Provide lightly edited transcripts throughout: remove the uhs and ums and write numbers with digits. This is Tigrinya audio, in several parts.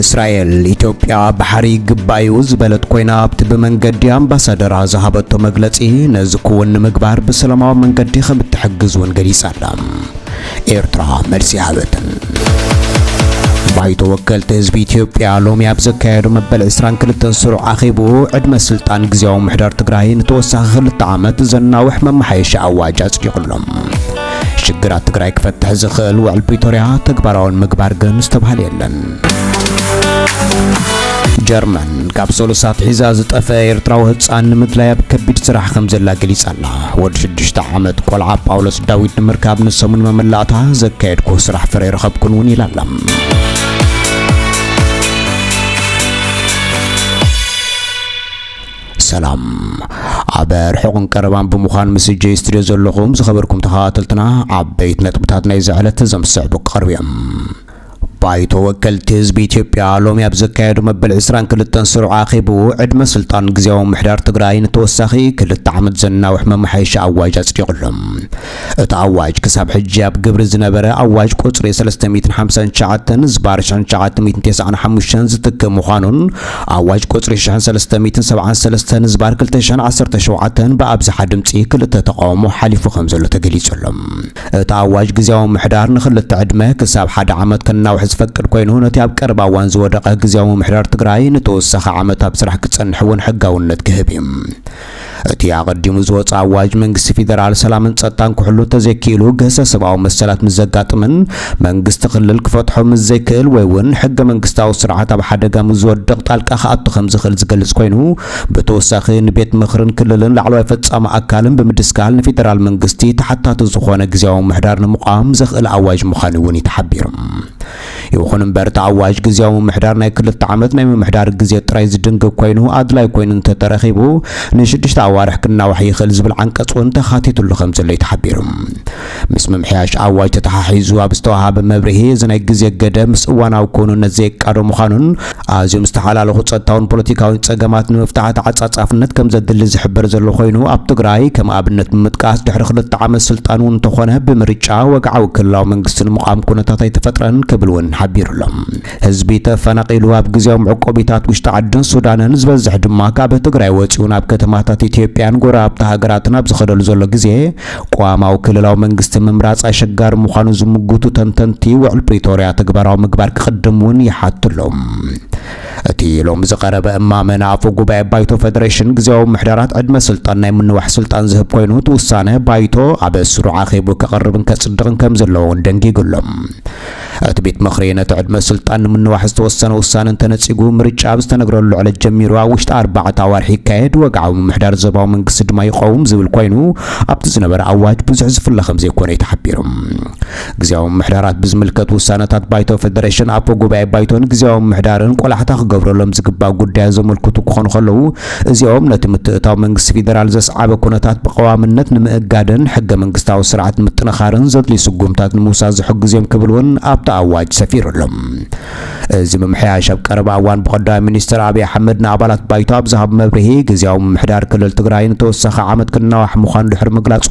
እስራኤል ኢትዮጵያ ባህሪ ግባዩ ዝበለት ኮይና ኣብቲ በመንገዲ አምባሳደር ዝሃበቶ መግለጺ ነዝኩውን ምግባር በሰላማዊ መንገዲ ከምትሕግዝ ወንገሊጻላ ኤርትራ መልሲ ሃበትን ባይቶ ወከልት ህዝብ ኢትዮጵያ ሎሚ ኣብዘካየዱ መበል 22 ስሩዕ አኺቡ ዕድመ ስልጣን ግዚያው ምሕዳር ትግራይ ንተወሳኺ 2 ዓመት ዘናውሕ መማሓየሻ አዋጅ አጽዲቁሎም ሽግራት ትግራይ ክፈትሕ ዝኽእል ውዕል ፕሪቶሪያ ተግባራውን ምግባር ግን ዝተባሃለ የለን ጀርመን ካፕሶሎሳት ሒዛ ዝጠፈ ኤርትራዊ ህፃን ንምድላይ ኣብ ከቢድ ስራሕ ከም ዘላ ገሊጻላ ወዲ 6 ዓመት ቆልዓ ጳውሎስ ዳዊት ንምርካብ ንሰሙን መመላእታ ዘካየድኩ ስራሕ ፍሬ ረኸብኩን ውን ይላላ ሰላም አበር ሕቁን ቀረባን ብምዃን መስጀ ስትሪዮ ዘለኹም ዝኸበርኩም ተኸታተልትና ዓበይት ነጥብታት ናይ ዝዕለት ዘምስዕቡ ቀርብዮም ባይቶ ወከልት ህዝብ ኢትዮጵያ ሎሚ ኣብዘካየዱ መበል 22 ስሩዕ አኺቡ ዕድመ ስልጣን ግዚያው ምሕዳር ትግራይ ንተወሳኺ 2 ዓመት ዘናውሕ መማሓየሻ አዋጅ አጽዲቁሎም እቲ አዋጅ ክሳብ ሕጂ ኣብ ግብሪ ዝነበረ አዋጅ ቁጽሪ 359 ዝባር 1995 ዝትክም ምዃኑን አዋጅ ቁጽሪ 373 ዝባር 2017 በአብዝሓ ድምጺ ክልተ ተቃውሞ ሓሊፉ ከም ዘሎ ተገሊጹሎም እቲ አዋጅ ግዚያው ምሕዳር ንኽልተ ዕድመ ክሳብ 1 ዓመት ከናውሕ ዝፈቅድ ኮይኑ ነቲ ኣብ ቀረባ እዋን ዝወደቐ ግዚያዊ ምሕዳር ትግራይ ንተወሳኺ ዓመት ኣብ ስራሕ ክጸንሕ እውን ሕጋውነት ክህብ እዩ እቲ ኣቐዲሙ ዝወፀ አዋጅ መንግስቲ ፌደራል ሰላምን ጸጥታን ክሕሉ ተዘኪሉ ገሰ ሰብኣዊ መሰላት ምዘጋጥምን መንግስቲ ክልል ክፈትሖ ምዘይክእል ወይ እውን ሕገ መንግስታዊ ስርዓት ኣብ ሓደጋ ምዝወድቕ ጣልቃ ከኣቱ ከም ዝኽእል ዝገልጽ ኮይኑ ብተወሳኺ ንቤት ምኽርን ክልልን ላዕለዋይ ፈጻሚ ኣካልን ብምድስካል ንፌደራል መንግስቲ ተሓታቲ ዝኾነ ግዚያዊ ምሕዳር ንምቋም ዘኽእል አዋጅ ምዃኑ እውን ይተሓቢሩ ይኹን እምበር እቲ አዋጅ ግዚያዊ ምሕዳር ናይ 2 ዓመት ናይ ምሕዳር ግዜ ጥራይ ዝድንግግ ኮይኑ ኣድላይ ኮይኑ እንተተረኺቡ ን6 አዋርሕ ክናውሕ ይኽእል ዝብል ዓንቀጽ እውን ተኻቲቱሉ ከም ዘሎ ይተሓቢሩ ምስ ምምሕያሽ አዋጅ ተተሓሒዙ ኣብ ዝተዋሃበ መብርሂ ዝናይ ግዜ ገደብ ምስ እዋናዊ ኩንነት ዘይቃዶ ምዃኑን ኣዝዮም ዝተሓላለኹ ጸጥታውን ፖለቲካዊ ጸገማት ንምፍታሕ ተዓጻጻፍነት ከም ዘድሊ ዝሕበር ዘሎ ኮይኑ ኣብ ትግራይ ከም ኣብነት ብምጥቃስ ድሕሪ 2 ዓመት ስልጣን እውን ተኾነ ብምርጫ ወግዓዊ ክልላዊ መንግስቲ ንምቋም ኩነታት ኣይተፈጥረን ክብል እውን ሓቢሩሎም ህዝቢ ተፈናቂሉ ኣብ ግዚያዊ ዕቆቢታት ውሽጢ ዓድን ሱዳንን ዝበዝሕ ድማ ካብ ትግራይ ወፂኡ ናብ ከተማታት ኢትዮጵያን ጎረቤት ሃገራትን ኣብ ዝኸደሉ ዘሎ ግዜ ቋማዊ ክልላዊ መንግስቲ ምምራጽ ኣሸጋሪ ምዃኑ ዝምጉቱ ተንተንቲ ውዕል ፕሪቶሪያ ተግባራዊ ምግባር ክቅድም እውን ይሓትሎም እቲ ሎም ዝቀረበ እማመና አፈ ጉባኤ ባይቶ ፌደሬሽን ግዚያዊ ምሕዳራት ዕድመ ስልጣን ናይ ምንዋሕ ስልጣን ዝህብ ኮይኑ ትውሳነ ባይቶ ኣብ ስሩዕ አኺቡ ከቕርብን ከጽድቕን ከም ዘለዎ ደንጊግሎም እቲ ቤት ምኽሪ ነቲ ዕድመ ስልጣን ንምንዋሕ ዝተወሰነ ውሳነ ተነጺጉ ምርጫ ብዝተነግረሉ ዕለት ጀሚሩ ኣብ ውሽጢ 4 ኣዋርሒ ይካየድ ወግዓዊ ምሕዳር ዞባዊ መንግስቲ ድማ ይቆውም ዝብል ኮይኑ ኣብቲ ዝነበረ አዋጅ ብዙሕ ዝፍለ ከም ዘይኮነ ይተሓቢሩ ግዚያዊ ምሕዳራት ብዝምልከት ውሳነታት ባይቶ ፌደሬሽን አፈ ጉባኤ ባይቶን ግዚያዊ ምሕዳርን ቆላሕታ ክገብረሎም ዝግባእ ጉዳይ ዘመልክቱ ክኾኑ ከለዉ እዚኦም ነቲ ምትእታው መንግስቲ ፌደራል ዘስዓበ ኩነታት ብቀዋምነት ንምእጋድን ሕገ መንግስታዊ ስርዓት ምጥንኻርን ዘድልዩ ስጉምታት ንምውሳድ ዝሕግዙ እዮም ክብል እውን ኣብቲ አዋጅ ሰፊሩሎም እዚ ምምሕያሽ ኣብ ቀረባ እዋን ብቀዳማይ ሚኒስትር አብይ አሕመድ ንኣባላት ባይቶ ኣብ ዝሃብ መብርሂ ግዚያዊ ምሕዳር ክልል ትግራይ ንተወሳኺ ዓመት ክናዋሕ ምዃኑ ድሕሪ ምግላጹ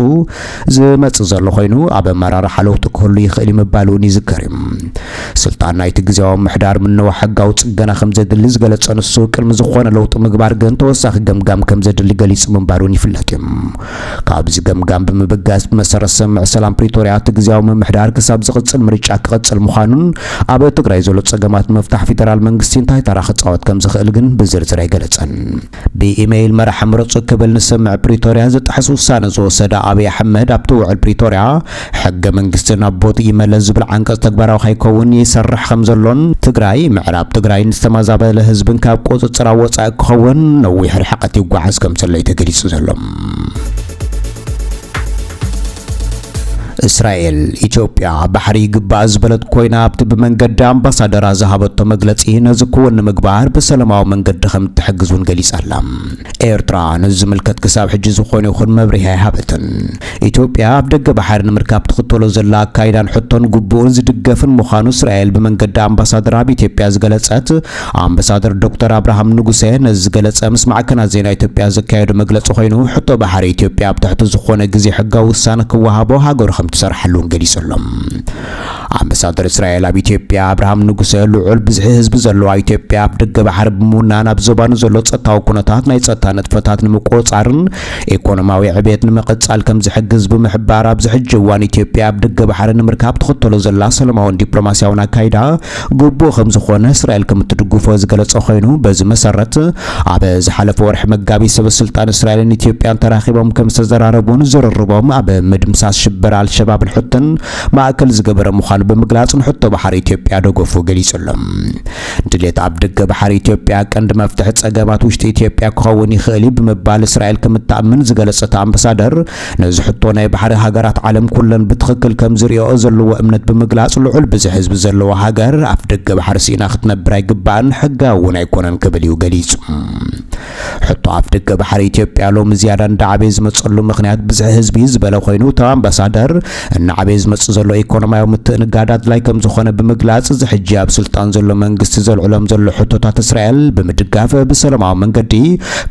ዝመጽእ ዘሎ ኮይኑ ኣብ ኣመራርሓ ለውጢ ክህሉ ይኽእል ምባሉ ይዝከር እዩ ስልጣን ናይቲ ግዚያዊ ምሕዳር ምንዋሕ ሕጋዊ ጽገና ከም ዘድሊ ዝገለጸ ንሱ ቅድሚ ዝኾነ ለውጢ ምግባር ግን ተወሳኺ ገምጋም ከም ዘድሊ ገሊጹ ምንባሩ ይፍለጥ እዩ ካብዚ ገምጋም ብምብጋስ መሰረት ስምዕ ሰላም ፕሪቶሪያ እቲ ግዚያዊ ምሕዳር ክሳብ ዝቕጽል ምርጫ ክቕጽል ምዃኑን ኣብ ትግራይ ዘሎ ጸገማት መፍታሕ ፌደራል መንግስቲ እንታይ ተራ ክጻወት ከም ዝኽእል ግን ብዝርዝር ኣይገለጸን ብኢሜይል መራሒ ምርጹ ክብል ንስምዕ ፕሪቶሪያ ዝጥሕስ ውሳነ ዝወሰደ አብይ አሕመድ ኣብቲ ውዕል ፕሪቶሪያ ሕገ መንግስቲ ናብ ቦት ይመለስ ዝብል ዓንቀጽ ተግባራዊ ከይከውን ይሰርሕ ከም ዘሎን ትግራይ ምዕራብ ትግራይ ዝተመዛበለ ህዝብን ካብ ቁጽጽር ወጻኢ ክኸውን ነዊሕ ርሕቀት ይጓዓዝ ከም ዘሎ ተገሊጹ ዘሎ እስራኤል ኢትዮጵያ ባህሪ ግባእ ዝበለት ኮይና ኣብቲ በመንገዲ አምባሳደር ዝሃበቶ መግለጺ ነዝኩውን ምግባር በሰላማዊ መንገዲ ከም ትሕግዙን ገሊጻላ ኤርትራ ንዝምልከት ክሳብ ሕጂ ዝኾነ ይኹን መብርሂ ሃበትን ኢትዮጵያ ኣብ ደገ ባሕሪ ንምርካብ ትኽተሎ ዘላ ኣካይዳን ሕቶን ጉቡእን ዝድገፍን ምዃኑ እስራኤል በመንገዲ አምባሳደር ኣብ ኢትዮጵያ ዝገለጸት አምባሳደር ዶክተር አብርሃም ንጉሴ ነዚ ገለጸ ምስ ማዕከናት ዜና ኢትዮጵያ ዘካየዱ መግለጺ ኮይኑ ሕቶ ባሕሪ ኢትዮጵያ ኣብ ትሕቲ ዝኾነ ግዜ ሕጋዊ ውሳነ ክወሃቦ ሃገሩ ከም ትሰርሐሉን ገሊጾሎም ኣምባሳደር እስራኤል ኣብ ኢትዮጵያ አብርሃም ንጉሰ ልዑል ብዝሒ ህዝቢ ዘለዋ ኢትዮጵያ ኣብ ደገ ባሕሪ ብምውናን ኣብ ዞባኑ ዘሎ ጸጥታዊ ኩነታት ናይ ጸጥታ ንጥፈታት ንምቁፅጻርን ኢኮኖሚያዊ ዕብየት ንምቕጻል ከም ዝሕግዝ ብምሕባር ኣብ ዝሕጂ እዋን ኢትዮጵያ ኣብ ደገ ባሕሪ ንምርካብ ተኸተሎ ዘላ ሰላማውን ዲፕሎማስያውን ኣካይዳ ግቡእ ከም ዝኾነ እስራኤል ከም እትድግፎ ዝገለጸ ኮይኑ በዚ መሰረት ኣብ ዝሓለፈ ወርሒ መጋቢት ሰበስልጣን እስራኤልን ኢትዮጵያን ተራኺቦም ከም ዝተዘራረቡን ዝርርቦም ኣብ ምድምሳስ ሽብር አልሸባብን ሕትን ማእከል ዝገበረ ምዃኑ ብምግላጽ ንሕቶ ባሕሪ ኢትዮጵያ ደገፉ ገሊጾሎም ድሌት ኣብ ደገ ባሕሪ ኢትዮጵያ ቀንዲ መፍትሒ ጸገማት ውሽጢ ኢትዮጵያ ክኸውን ይኽእል ብምባል እስራኤል ከም እትኣምን ዝገለጸት ኣምባሳደር ነዚ ሕቶ ናይ ባሕሪ ሃገራት ዓለም ኩለን ብትኽክል ከም ዝሪኦ ዘለዎ እምነት ብምግላጽ ልዑል ብዝሒ ህዝቢ ዘለዎ ሃገር ኣብ ደገ ባሕሪ ሲና ክትነብር ኣይግባእን ሕጋዊ እውን ኣይኮነን ክብል እዩ ገሊጹ ሕቶ ኣብ ደገ ባሕሪ ኢትዮጵያ ሎሚ ዝያዳ እንዳዓበየ ዝመጸሉ ምኽንያት ብዝሒ ህዝቢ ዝበለ ኮይኑ እቶም ኣምባሳደር እናዓበየ ዝመጽእ ዘሎ ኢኮኖሚያዊ ምትእንጋድ ኣድላይ ከም ዝኾነ ብምግላጽ ዝሕጂ ኣብ ስልጣን ዘሎ መንግስቲ ዘልዕሎም ዘሎ ሕቶታት እስራኤል ብምድጋፍ ብሰላማዊ መንገዲ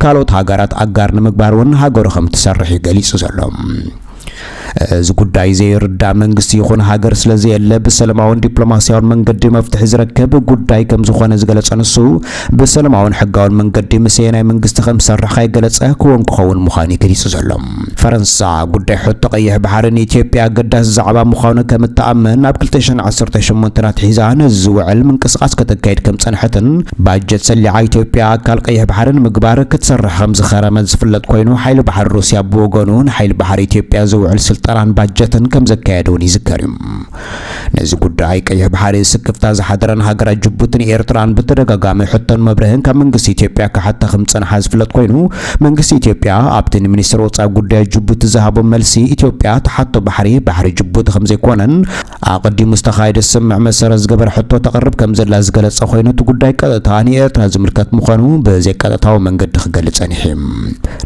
ካልኦት ሃገራት ኣጋር ንምግባር እውን ሃገሩ ከም ትሰርሕ ገሊጹ ዘሎ እዚ ጉዳይ ዘይርዳእ መንግስቲ ይኹን ሃገር ስለዘየለ ብሰላማውን ዲፕሎማስያውን መንገዲ መፍትሒ ዝረከብ ጉዳይ ከም ዝኾነ ዝገለጸ ንሱ ብሰላማውን ሕጋውን መንገዲ ምስየናይ መንግስቲ ከም ዝሰርሕ ገለጸ ክውን ክኸውን ምዃኑ ገሊጹ ዘሎ ፈረንሳ ጉዳይ ሕቶ ቀይሕ ባሕርን ኢትዮጵያ ኣገዳሲ ዛዕባ ምዃኑ ከም እትኣምን ኣብ 2018 ኣትሒዛ ነዚ ዝውዕል ምንቅስቓስ ከተካይድ ከም ጸንሐትን ባጀት ሰሊዓ ኢትዮጵያ ኣካል ቀይሕ ባሕርን ምግባር ክትሰርሕ ከም ዝኸረመ ዝፍለጥ ኮይኑ ሓይሊ ባሕሪ ሩስያ ብወገኑ ንሓይሊ ባሕሪ ኢትዮጵያ ዝውዕል ስልጣናን ባጀትን ከም ዘካየደውን ይዝከር እዩ ነዚ ጉዳይ ቀይሕ ባሕሪ ስክፍታ ዝሓደረን ሃገራት ጅቡትን ኤርትራን ብተደጋጋሚ ሕቶን መብርህን ካብ መንግስቲ ኢትዮጵያ ክሓተ ከም ዝጸንሐ ዝፍለጥ ኮይኑ መንግስቲ ኢትዮጵያ ኣብቲ ሚኒስትር ወጻኢ ጉዳይ ጅቡቲ ዝሃቦ መልሲ ኢትዮጵያ ተሓቶ ባሕሪ ጅቡቲ ከም ዘይኮነን ኣቀዲሙ ዝተኻየደ ስምዕ መሰረት ዝገበረ ሕቶ ተቐርብ ከም ዘላ ዝገለጸ ኮይኑ እቲ ጉዳይ ቀጥታ ንኤርትራ ዝምልከት ምዃኑ ብዘይቀጥታዊ መንገዲ ክገልጽ ጸኒሑ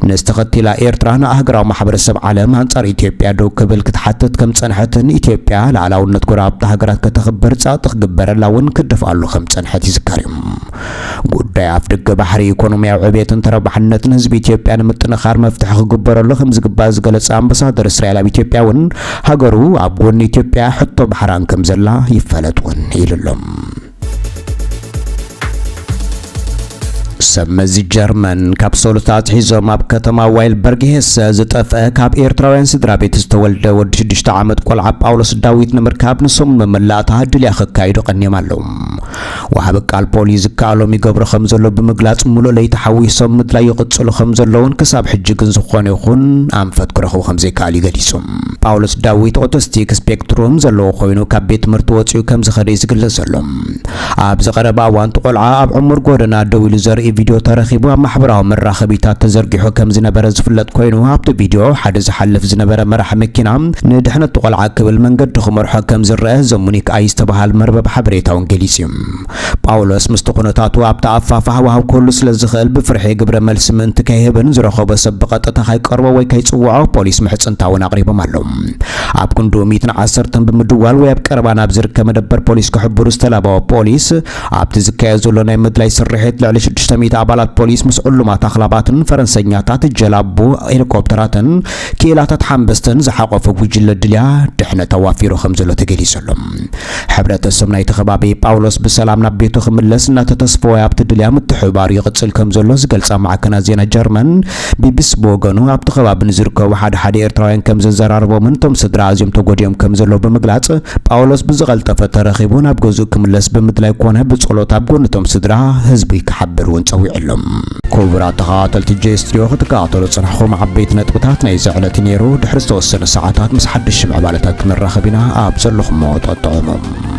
ንዝተኸቲላ ኤርትራ ንኣህጉራዊ ማሕበረሰብ ዓለም ኣንጻር ኢትዮጵያ ደው ክብል ክትሓትት ከም ጸንሐትን ኢትዮጵያ ላዕላውነት ጎረባብቲ ሃገራት ከተኽበር ጻጥ ክግበረላ እውን ክድፍኣሉ ከም ጸንሐት ይዝከር እዩ ጉዳይ ኣብ ደገ ባሕሪ ኢኮኖሚያዊ ዕብየትን ተረባሕነትን ህዝቢ ኢትዮጵያ ንምጥንኻር መፍትሒ ክግበረሉ ከም ዝግባእ ዝገለጸ ኣምባሳደር እስራኤል ኣብ ኢትዮጵያ እውን ሃገሩ ኣብ ጎኒ ኢትዮጵያ ሕቶ ባሕራን ከም ዘላ ይፈለጥ እውን ኢሉሎም ሰመዚ ጀርመን ካፕሶልታት ሒዞም ኣብ ከተማ ዋይልበርግ ሄሰ ዝጠፍአ ካብ ኤርትራውያን ስድራ ቤት ዝተወልደ ወዲ 6 ዓመት ቆልዓ ጳውሎስ ዳዊት ንምርካብ ንሶም መመላእታ ድልያ ክካይዱ ቀኒዮም ኣለዉ ወሃቢ ቃል ፖሊስ ዝከኣሎም ይገብሩ ከም ዘሎ ብምግላጽ ሙሉእ ለይቲ ሓዊሶም ምድላይ ይቕጽሉ ከም ዘለውን ክሳብ ሕጂ ግን ዝኾነ ይኹን ኣንፈት ክረኽቡ ከም ዘይከኣል ገሊጹ ጳውሎስ ዳዊት ኦቲስቲክ ስፔክትሩም ዘለዎ ኮይኑ ካብ ቤት ትምህርቲ ወፂኡ ከም ዝኸደ ዝግለጽ ዘሎ ኣብ ዝቐረበ እዋን ቆልዓ ኣብ ዕሙር ጎደና ደው ኢሉ ዘርኢ ቪድዮ ተረኺቡ ኣብ ማሕበራዊ መራኸቢታት ተዘርጊሑ ከም ዝነበረ ዝፍለጥ ኮይኑ ኣብቲ ቪድዮ ሓደ ዝሓልፍ ዝነበረ መራሒ መኪና ንድሕነት ቆልዓ ክብል መንገዲ ክመርሖ ከም ዝረአ ዘሙኒክ ኣይ ዝተባሃለ መርበብ ሓበሬታውን ገሊጹ ጳውሎስ ምስቲ ኩነታቱ ኣብቲ ኣፋፋህ ወሃብ ኩሉ ስለዝኽእል ብፍርሒ ግብረ መልሲ ምእንቲ ከይህብን ዝረኸቦ ሰብ ብቐጥታ ከይቀርቦ ወይ ከይጽውዖ ፖሊስ ምሕጽንታ እውን ኣቕሪቦም ኣለዉ ኣብ ክንዱ 110 ብምድዋል ወይ ኣብ ቀረባ ናብ ዝርከብ መደበር ፖሊስ ክሕብሩ ዝተላበወ ፖሊስ ኣብቲ ዝካየድ ዘሎ ናይ ምድላይ ስርሒት ልዕሊ 600 ኣባላት ፖሊስ ምስ ዕሉማት ኣኽላባትን ፈረንሰኛታት ጀላቡ ሄሊኮፕተራትን ኪላታት ሓንበስትን ዝሓቆፈ ጉጅለ ድልያ ድሕነት ተዋፊሩ ከም ዘሎ ተገሊጹ ኣሎ ሕብረተሰብ ናይቲ ከባቢ ጳውሎስ ብሰላም ናብ ቤቱ ክምለስ እናተተስፈወ ኣብቲ ድልያ ምትሕብባር ይቕጽል ከም ዘሎ ዝገልጻ ማዕከናት ዜና ጀርመን ቢቢሲ ብወገኑ ኣብቲ ከባቢ ንዝርከቡ ሓደ ኤርትራውያን ከም ዘዘራርቦምን እቶም ስድራ ኣዝዮም ተጎዲዮም ከም ዘሎ ብምግላጽ ጳውሎስ ብዝቐልጠፈ ተረኺቡ ናብ ገዝኡ ክምለስ ብምድላይ ኮነ ብጸሎት ኣብ ጎኒ ስድራ ህዝቢ ክሓብር እውን ጸዊዑሎም ክቡራት ተኸታተልቲ ጄስትሪዮ ክትከታተሉ ጽንሕኹም ዓበይቲ ነጥብታት ናይ ዝዕለት ነይሩ ድሕሪ ዝተወሰነ ሰዓታት ምስ ሓድሽ ዕባለታት ክንራኸብ ኢና ኣብ ዘለኹም ጥዕሞም